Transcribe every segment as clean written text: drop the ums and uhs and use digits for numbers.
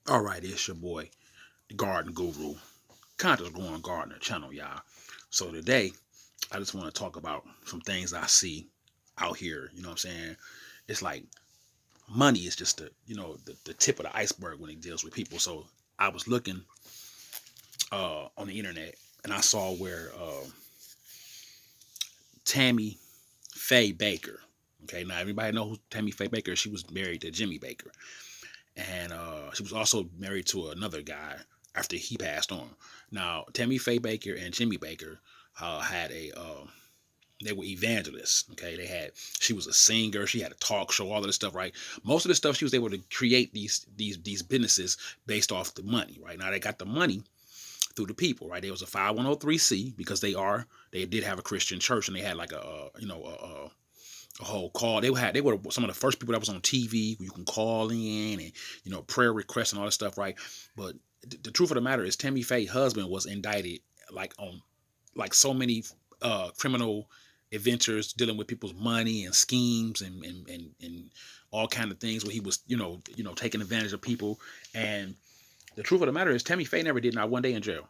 All right, it's your boy, the Garden Guru, Conscious Growing Gardener channel, y'all. So today, I just want to talk about some things I see out here. You know what I'm saying? It's like money is just the tip of the iceberg when it deals with people. So I was looking on the internet and I saw where Tammy Faye Baker. Okay, now everybody know who Tammy Faye Baker is. She was married to Jimmy Baker, and she was also married to another guy after he passed on. Now, Tammy Faye Baker and Jimmy Baker had a they were evangelists. Okay, she was a singer, she had a talk show, all of this stuff, right? Most of the stuff she was able to create these businesses based off the money, right? Now they got the money through the people, right? There was a 5103C because they did have a Christian church and they had like a whole call. They were some of the first people that was on TV where you can call in and prayer requests and all that stuff, right? But the truth of the matter is, Tammy Faye's husband was indicted like on like so many criminal adventures dealing with people's money and schemes and all kind of things where he was taking advantage of people. And the truth of the matter is, Tammy Faye never did not one day in jail.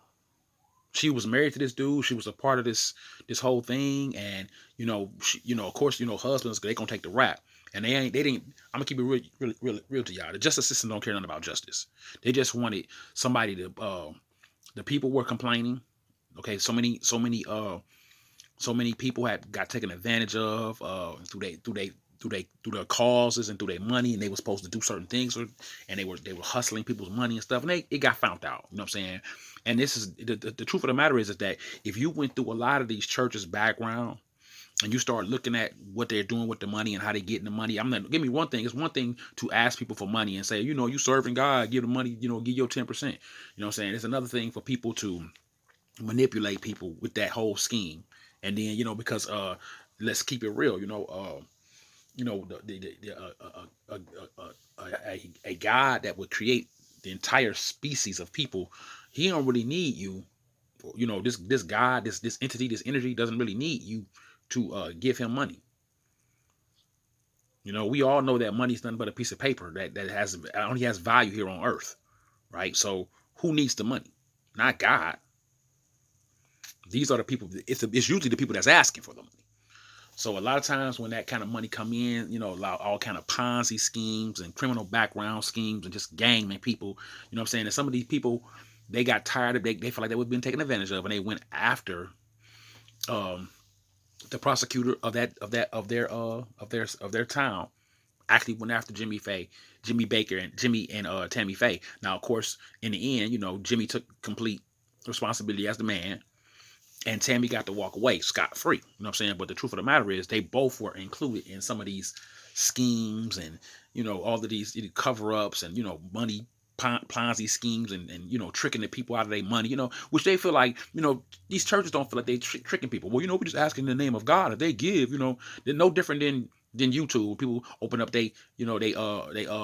She was married to this dude. She was a part of this whole thing, and of course, husbands, they gonna take the rap, and they didn't. I'm gonna keep it real to y'all. The justice system don't care nothing about justice. They just wanted somebody to. The people were complaining. Okay, so many people had got taken advantage of through their causes and through their money, and they were supposed to do certain things, and they were hustling people's money and stuff, and it got found out. You know what I'm saying? And this is the truth of the matter is that if you went through a lot of these churches' background and you start looking at what they're doing with the money and how they getting the money, I'm not give me one thing. It's one thing to ask people for money and say, you serving God, give the money, give your 10%. You know what I'm saying? It's another thing for people to manipulate people with that whole scheme. And then because let's keep it real, a god that would create the entire species of people, he don't really need you. This god, this entity, this energy doesn't really need you to give him money. We all know that money is nothing but a piece of paper that has only has value here on earth, right? So who needs the money? Not God. These are the people. It's usually the people that's asking for the money. So a lot of times when that kind of money come in, all kind of Ponzi schemes and criminal background schemes and just ganging people, what I'm saying? And some of these people, they got tired of, they feel like they were being taken advantage of, and they went after um, the prosecutor of their town. Actually went after Jimmy Baker, and Jimmy and Tammy Faye. Now, of course, in the end, Jimmy took complete responsibility as the man, and Tammy got to walk away scot free. You know what I'm saying? But the truth of the matter is, they both were included in some of these schemes and all of these cover ups and money Ponzi schemes and tricking the people out of their money. Which they feel like these churches don't feel like they tricking people. Well, we're just asking in the name of God. If they give, they're no different than YouTube. People open up they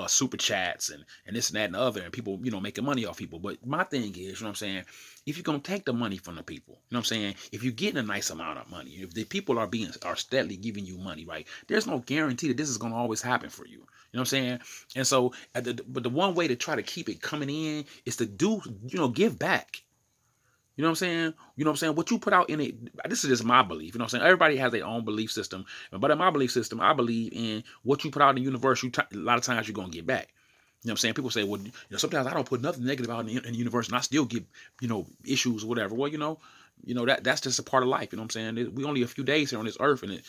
super chats and this and that and the other, and people making money off people. But my thing is, what I'm saying, if you're gonna take the money from the people, what I'm saying, if you're getting a nice amount of money, if the people are steadily giving you money, right, there's no guarantee that this is gonna always happen for you. You know what I'm saying? And so, but the one way to try to keep it coming in is to give back. You know what I'm saying? You know what I'm saying? What you put out in it, this is just my belief. You know what I'm saying? Everybody has their own belief system. But in my belief system, I believe in what you put out in the universe, a lot of times you're going to get back. You know what I'm saying? People say, well, sometimes I don't put nothing negative out in the universe and I still get, issues or whatever. Well, that's just a part of life. You know what I'm saying? We only a few days here on this earth, and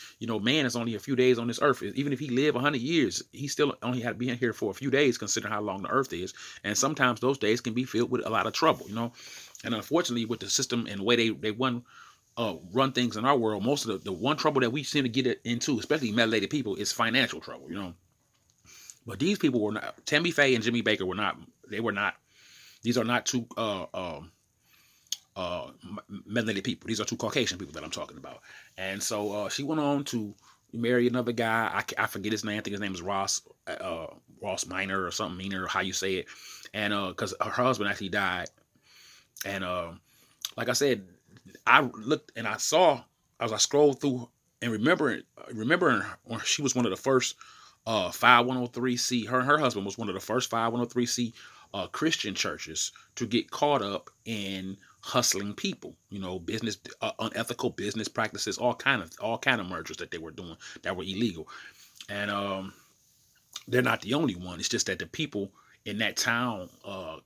man is only a few days on this earth. Even if he live 100 years, he still only had to be in here for a few days, considering how long the earth is. And sometimes those days can be filled with a lot of trouble, And unfortunately, with the system and the way they run things in our world, most of the one trouble that we seem to get into, especially melanated people, is financial trouble. But these people were not. Tammy Faye and Jimmy Baker were not. They were not. These are not two uh, melanated people. These are two Caucasian people that I'm talking about. And so she went on to marry another guy. I forget his name. I think his name is Ross Minor or something, Meaner, or how you say it. And because her husband actually died. And like I said, I looked and I saw as I scrolled through and remembering when she was one of the first 501c. Her and her husband was one of the first 501c Christian churches to get caught up in hustling people. You know, business, unethical business practices, all kind of mergers that they were doing that were illegal. And they're not the only one. It's just that the people in that town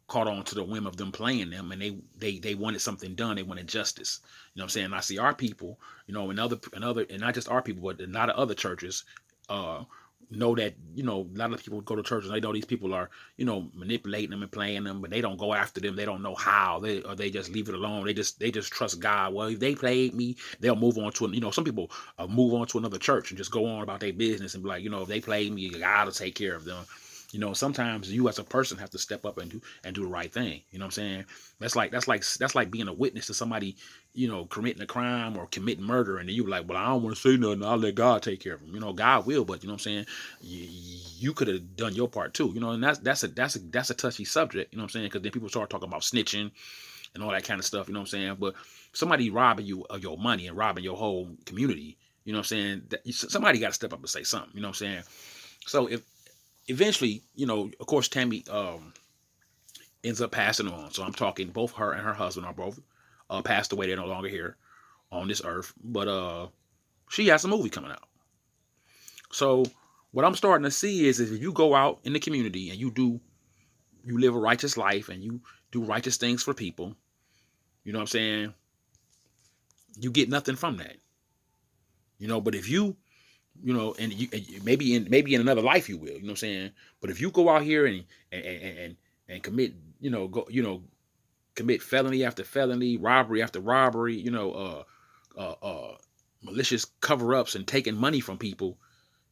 caught on to the whim of them playing them, and they wanted something done. They wanted justice. You know what I'm saying? I see our people, you know, and not just our people, but a lot of other churches uh, know that, you know, a lot of people go to churches. They know these people are, you know, manipulating them and playing them, but they don't go after them. They don't know how. They just leave it alone. They just trust God. Well, if they played me, they'll move on to, you know, some people move on to another church and just go on about their business and be like, you know, if they played me, God will take care of them. You know, sometimes you as a person have to step up and do the right thing. You know what I'm saying? That's like being a witness to somebody, you know, committing a crime or committing murder, and then you be like, well, I don't want to say nothing. I'll let God take care of them. You know, God will, but you know what I'm saying? You could have done your part too. You know, and that's a touchy subject. You know what I'm saying? Because then people start talking about snitching and all that kind of stuff. You know what I'm saying? But somebody robbing you of your money and robbing your whole community. You know what I'm saying? Somebody got to step up and say something. You know what I'm saying? So if eventually, you know, of course, Tammy ends up passing on. So I'm talking both her and her husband are both passed away. They're no longer here on this earth. But she has a movie coming out. So what I'm starting to see is if you go out in the community and you live a righteous life and you do righteous things for people, you know what I'm saying? You get nothing from that. You know, but if and maybe in another life you will, you know what I'm saying? But if you go out here and commit, commit felony after felony, robbery after robbery, malicious cover-ups and taking money from people,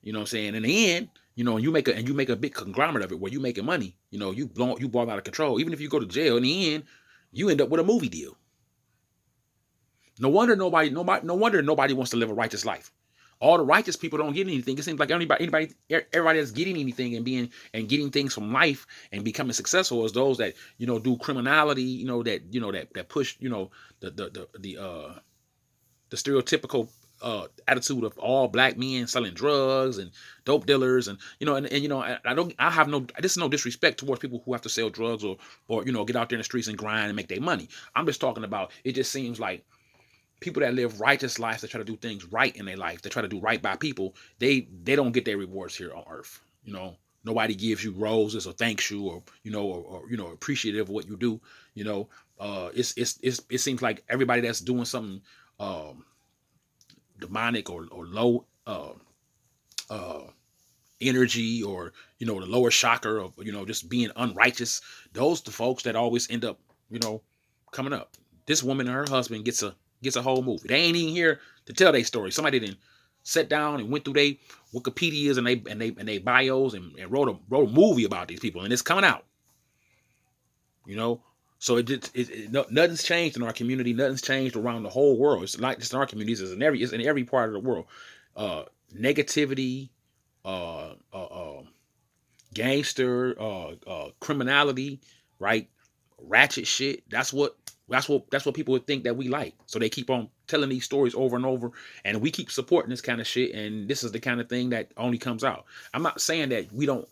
you know what I'm saying? In the end, and you make a big conglomerate of it where you making money, you ball out of control. Even if you go to jail, in the end, you end up with a movie deal. No wonder nobody wants to live a righteous life. All the righteous people don't get anything. It seems like everybody that's getting anything and getting things from life and becoming successful is those that do criminality. That push the stereotypical attitude of all black men selling drugs and dope dealers I have no, this is no disrespect towards people who have to sell drugs or get out there in the streets and grind and make their money. I'm just talking about, it just seems like people that live righteous lives, that try to do things right in their life, that try to do right by people, they don't get their rewards here on earth. Nobody gives you roses or thanks you or appreciative of what you do. It seems like everybody that's doing something um, demonic or low uh, energy, or the lower chakra of just being unrighteous, those the folks that always end up coming up. This woman and her husband gets a whole movie. They ain't even here to tell their story. Somebody didn't sat down and went through their Wikipedias and they bios and wrote a movie about these people, and it's coming out. So nothing's changed in our community. Nothing's changed around the whole world. It's not just in our communities. It's in every part of the world. Negativity, uh, uh, uh, gangster, criminality, right? Ratchet shit. That's what people would think that we like. So they keep on telling these stories over and over, and we keep supporting this kind of shit. And this is the kind of thing that only comes out. I'm not saying that we don't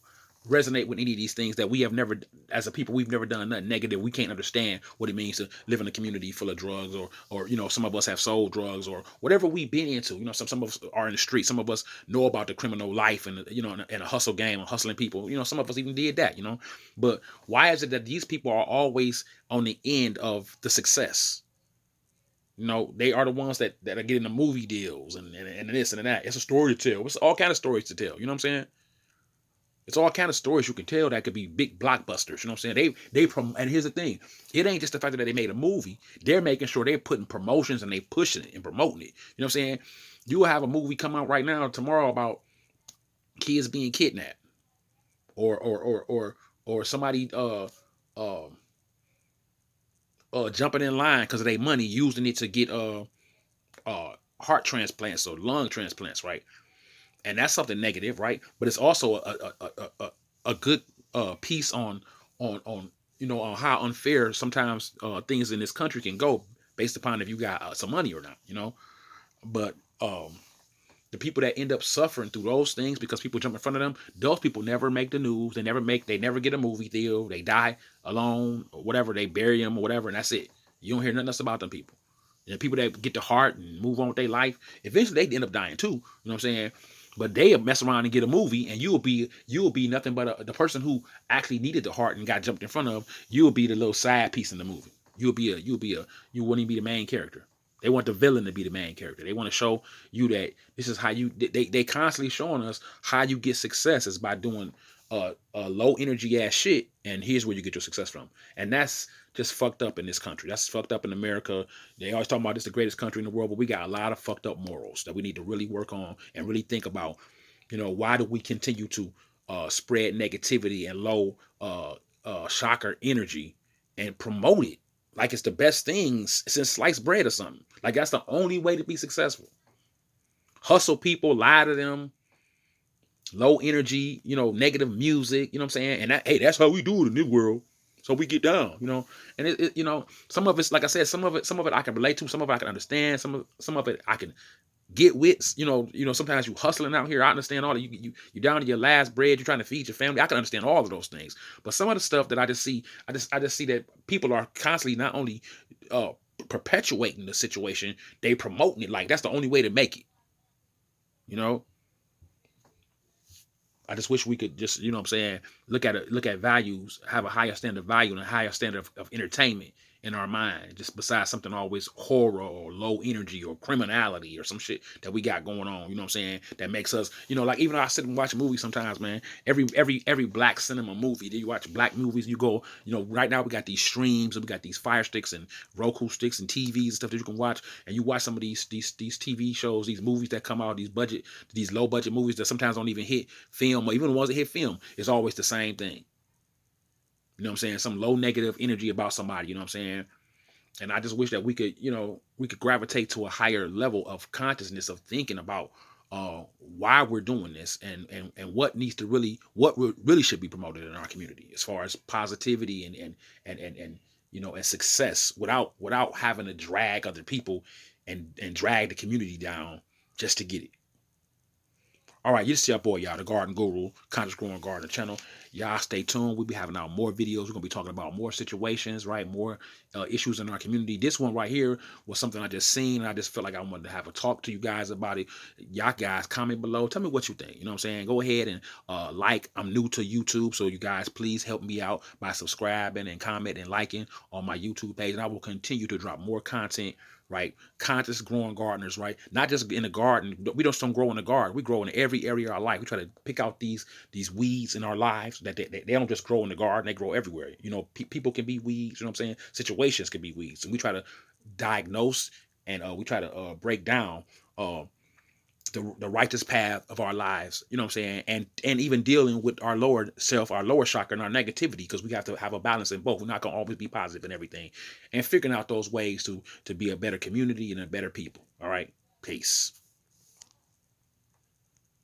resonate with any of these things, that we have never, as a people, we've never done nothing negative. We can't understand what it means to live in a community full of drugs, or some of us have sold drugs or whatever we've been into. Some of us are in the street. Some of us know about the criminal life and and a hustle game and hustling people. Some of us even did that. But why is it that these people are always on the end of the success? They are the ones that are getting the movie deals and this and that. It's a story to tell. It's all kind of stories to tell. You know what I'm saying? It's all kind of stories you can tell that could be big blockbusters. You know what I'm saying? And here's the thing. It ain't just the fact that they made a movie. They're making sure they're putting promotions and they pushing it and promoting it. You know what I'm saying? You will have a movie come out right now, tomorrow, about kids being kidnapped, or somebody uh jumping in line because of their money, using it to get heart transplants or lung transplants, right? And that's something negative, right? But it's also a good piece on how unfair sometimes things in this country can go based upon if you got some money or not. But The people that end up suffering through those things because people jump in front of them, those people never make the news. They never get a movie deal. They die alone or whatever. They bury them or whatever, and that's it. You don't hear nothing else about them people. And the people that get the heart and move on with their life, eventually they end up dying too. You know what I'm saying? But they mess around and get a movie, and you will be nothing but the person who actually needed the heart and got jumped in front of. You will be the little side piece in the movie. You wouldn't even be the main character. They want the villain to be the main character. They want to show you that this is how you. They constantly showing us how you get success is by doing low energy ass shit, and here's where you get your success from. And that's just fucked up in this country. That's fucked up in America. They always talk about this the greatest country in the world, but we got a lot of fucked up morals that we need to really work on and really think about. Why do we continue to spread negativity and low shocker energy and promote it like it's the best things since sliced bread or something? Like that's the only way to be successful. Hustle people, lie to them, low energy, negative music, you know what I'm saying? And that's how we do it in this world. So we get down, and some of it's like I said, some of it I can relate to, some of it I can understand, some of it I can get with, sometimes you hustling out here. I understand all that. You down to your last bread, you're trying to feed your family. I can understand all of those things. But some of the stuff that I just see that people are constantly not only perpetuating the situation, they promoting it like that's the only way to make it. I just wish we could just, look at values, have a higher standard of value and a higher standard of entertainment in our mind, just besides something always horror or low energy or criminality or some shit that we got going on, that makes us, like even though I sit and watch movies sometimes, man, every black cinema movie, you watch black movies, you go, right now we got these streams and we got these Fire Sticks and Roku sticks and TVs and stuff that you can watch, and you watch some of these TV shows, these movies that come out, these low budget movies that sometimes don't even hit film, or even the ones that hit film, it's always the same thing. You know what I'm saying? Some low negative energy about somebody, you know what I'm saying? And I just wish that we could gravitate to a higher level of consciousness of thinking about why we're doing this and what really should be promoted in our community as far as positivity and success without having to drag other people and drag the community down just to get it. All right, you see our boy, y'all, the Garden Guru, Conscious Growing Garden channel. Y'all stay tuned. We'll be having out more videos. We're going to be talking about more situations, right? More issues in our community. This one right here was something I just seen, and I just felt like I wanted to have a talk to you guys about it. Y'all guys, comment below. Tell me what you think. You know what I'm saying? Go ahead and like. I'm new to YouTube, so you guys please help me out by subscribing and commenting and liking on my YouTube page, and I will continue to drop more content, right? Conscious growing gardeners, right? Not just in the garden. We don't grow in the garden. We grow in every area of our life. We try to pick out these weeds in our lives that they don't just grow in the garden. They grow everywhere. People can be weeds. You know what I'm saying? Situations can be weeds, and we try to diagnose and we try to break down the righteous path of our lives, you know what I'm saying, and even dealing with our lower self, our lower chakra, and our negativity, because we have to have a balance in both. We're not gonna always be positive in everything, and figuring out those ways to be a better community and a better people. All right, peace.